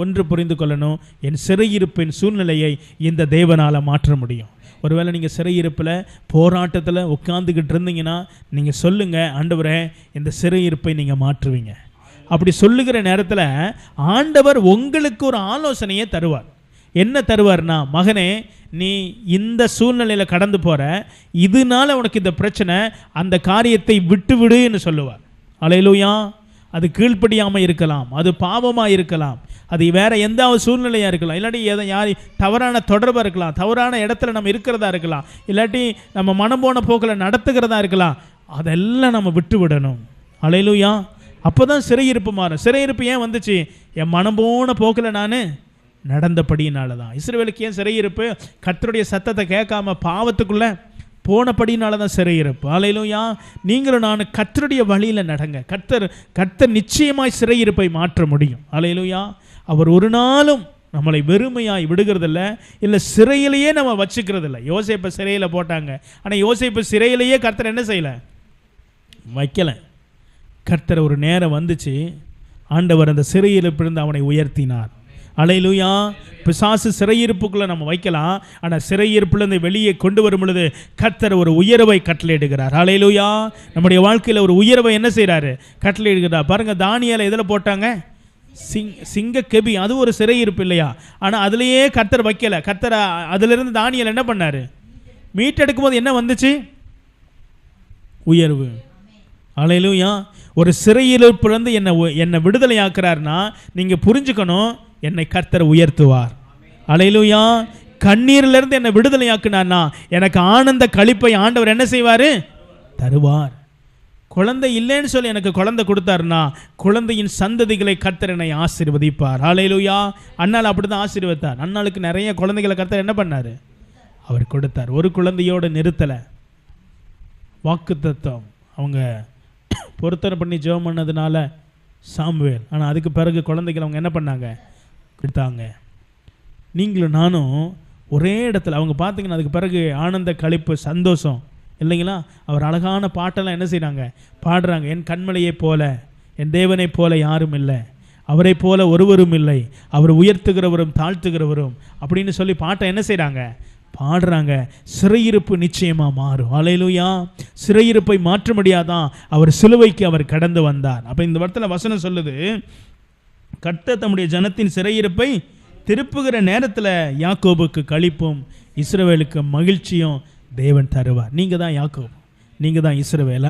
ஒன்று புரிந்து கொள்ளணும், என் சிறையிருப்பின் சூழ்நிலையை இந்த தேவனால் மாற்ற முடியும். ஒருவேளை நீங்கள் சிறையிருப்பில் போராட்டத்தில் உட்காந்துக்கிட்டு இருந்தீங்கன்னா நீங்கள் சொல்லுங்கள், ஆண்டவரே இந்த சிறையிருப்பை நீங்கள் மாற்றுவீங்க. அப்படி சொல்லுகிற நேரத்தில் ஆண்டவர் உங்களுக்கு ஒரு ஆலோசனையை தருவார். என்ன தருவார்னா, மகனே நீ இந்த சூழ்நிலையில் கடந்து போகிற, இதனால உனக்கு இந்த பிரச்சனை, அந்த காரியத்தை விட்டு விடுன்னு சொல்லுவார். அல்லேலூயா. அது கீழ்ப்படியாமல் இருக்கலாம், அது பாவமாக இருக்கலாம், அது வேறு எந்த சூழ்நிலையாக இருக்கலாம், இல்லாட்டி யார் தவறான தொடர்பாக இருக்கலாம், தவறான இடத்துல நம்ம இருக்கிறதா இருக்கலாம், இல்லாட்டி நம்ம மனம் போன போக்கில் நடத்துகிறதா இருக்கலாம். அதெல்லாம் நம்ம விட்டு விடணும். அல்லேலூயா. அப்போ தான் சிறையிருப்பு மாறும். சிறையிருப்பு ஏன் வந்துச்சு? என் மனம் போன போக்கில் நான் நடந்தபடினால தான். இஸ்ரவேலுக்கு ஏன் சிறையிருப்பு? கர்த்தருடைய சத்தத்தை கேட்காம பாவத்துக்குள்ளே போனபடினால தான் சிறையிருப்பு. அல்லேலூயா. நீங்களும் நான் கர்த்தருடைய வழியில் நடங்க. கர்த்தர் நிச்சயமாய் சிறையிருப்பை மாற்ற முடியும். அல்லேலூயா. அவர் ஒரு நாளும் நம்மளை வெறுமையாய் விடுகிறதில்ல, இல்லை சிறையிலேயே நம்ம வச்சுக்கிறதில்ல. யோசேப்பை சிறையில் போட்டாங்க, ஆனால் யோசேப்பு சிறையிலேயே கர்த்தர் என்ன செய்யலை? வைக்கலை. கர்த்தர் ஒரு நேரம் வந்துச்சு, ஆண்டவர் அந்த சிறையிருப்பிலிருந்து அவனை உயர்த்தினார். அல்லேலூயா. பிசாசு சிறையிருப்புக்குள்ளே நம்ம வைக்கலாம், ஆனால் சிறையிருப்புலேருந்து வெளியே கொண்டு வரும் பொழுது கர்த்தர் ஒரு உயர்வை கட்டளையிடுகிறார். அல்லேலூயா. நம்முடைய வாழ்க்கையில் ஒரு உயர்வை என்ன செய்கிறாரு? கட்டளையிடுகிறார். பாருங்கள், தானியேலை எதில் போட்டாங்க? சிங்க கெபி. அது ஒரு சிறையிருப்பு இல்லையா? ஆனால் அதுலேயே கர்த்தர் வைக்கலை. கர்த்தர் அதிலிருந்து தானியேல் என்ன பண்ணார்? மீட்டெடுக்கும் போது என்ன வந்துச்சு? உயர்வு. அல்லேலூயா. ஒரு சிறையிருப்பிலிருந்து என்னை விடுதலை ஆக்குறாருன்னா நீங்கள் புரிஞ்சுக்கணும், என்னை கர்த்தர் உயர்த்துவார். அல்லேலூயா. கண்ணீரிலிருந்து என்னை விடுதலை ஆக்குனார்னா எனக்கு ஆனந்த களிப்பை ஆண்டவர் என்ன செய்வார்? தருவார். குழந்தை இல்லைன்னு சொல்லி எனக்கு குழந்தை கொடுத்தாருன்னா குழந்தையின் சந்ததிகளை கர்த்தர் என்னை ஆசீர்வதிப்பார். அல்லேலூயா. அண்ணால் அப்படி தான் ஆசீர்வதித்தார். அண்ணாளுக்கு நிறைய குழந்தைகளை கர்த்தர் என்ன பண்ணார்? அவர் கொடுத்தார். ஒரு குழந்தையோடு நிறுத்தலை. வாக்குத்தத்தம் அவங்க பொருத்தனை பண்ணி ஜெபம் பண்ணதுனால சாமுவேல். ஆனால் அதுக்கு பிறகு குழந்தைகள் அவங்க என்ன பண்ணாங்க? கொடுத்தாங்க. நீங்களும் நானும் ஒரே இடத்துல அவங்க பார்த்தீங்கன்னா அதுக்கு பிறகு ஆனந்த களிப்பு சந்தோஷம் இல்லைங்களா? அவர் அழகான பாட்டெல்லாம் என்ன செய்கிறாங்க? பாடுறாங்க. என் கண்மலையை போல என் தேவனை போல யாரும் இல்லை, அவரை போல ஒருவரும் இல்லை, அவர் உயர்த்துகிறவரும் தாழ்த்துகிறவரும் அப்படின்னு சொல்லி பாட்டை என்ன செய்கிறாங்க? பாடுறாங்க. சிறையிருப்பு நிச்சயமாக மாறும். அல்லேலூயா. சிறையிருப்பை மாற்ற முடியாதான், அவர் சிலுவைக்கு அவர் கடந்து வந்தார். அப்போ இந்த இடத்துல வசனம் சொல்லுது, கர்த்தர் தம்முடைய ஜனத்தின் சிறையிருப்பை திருப்புகிற நேரத்தில் யாக்கோபுக்கு களிப்பும் இஸ்ரவேலுக்கு மகிழ்ச்சியும் தேவன் தருவார். நீங்கள் தான் யாக்கோபு, நீங்கள் தான் இஸ்ரவேல்.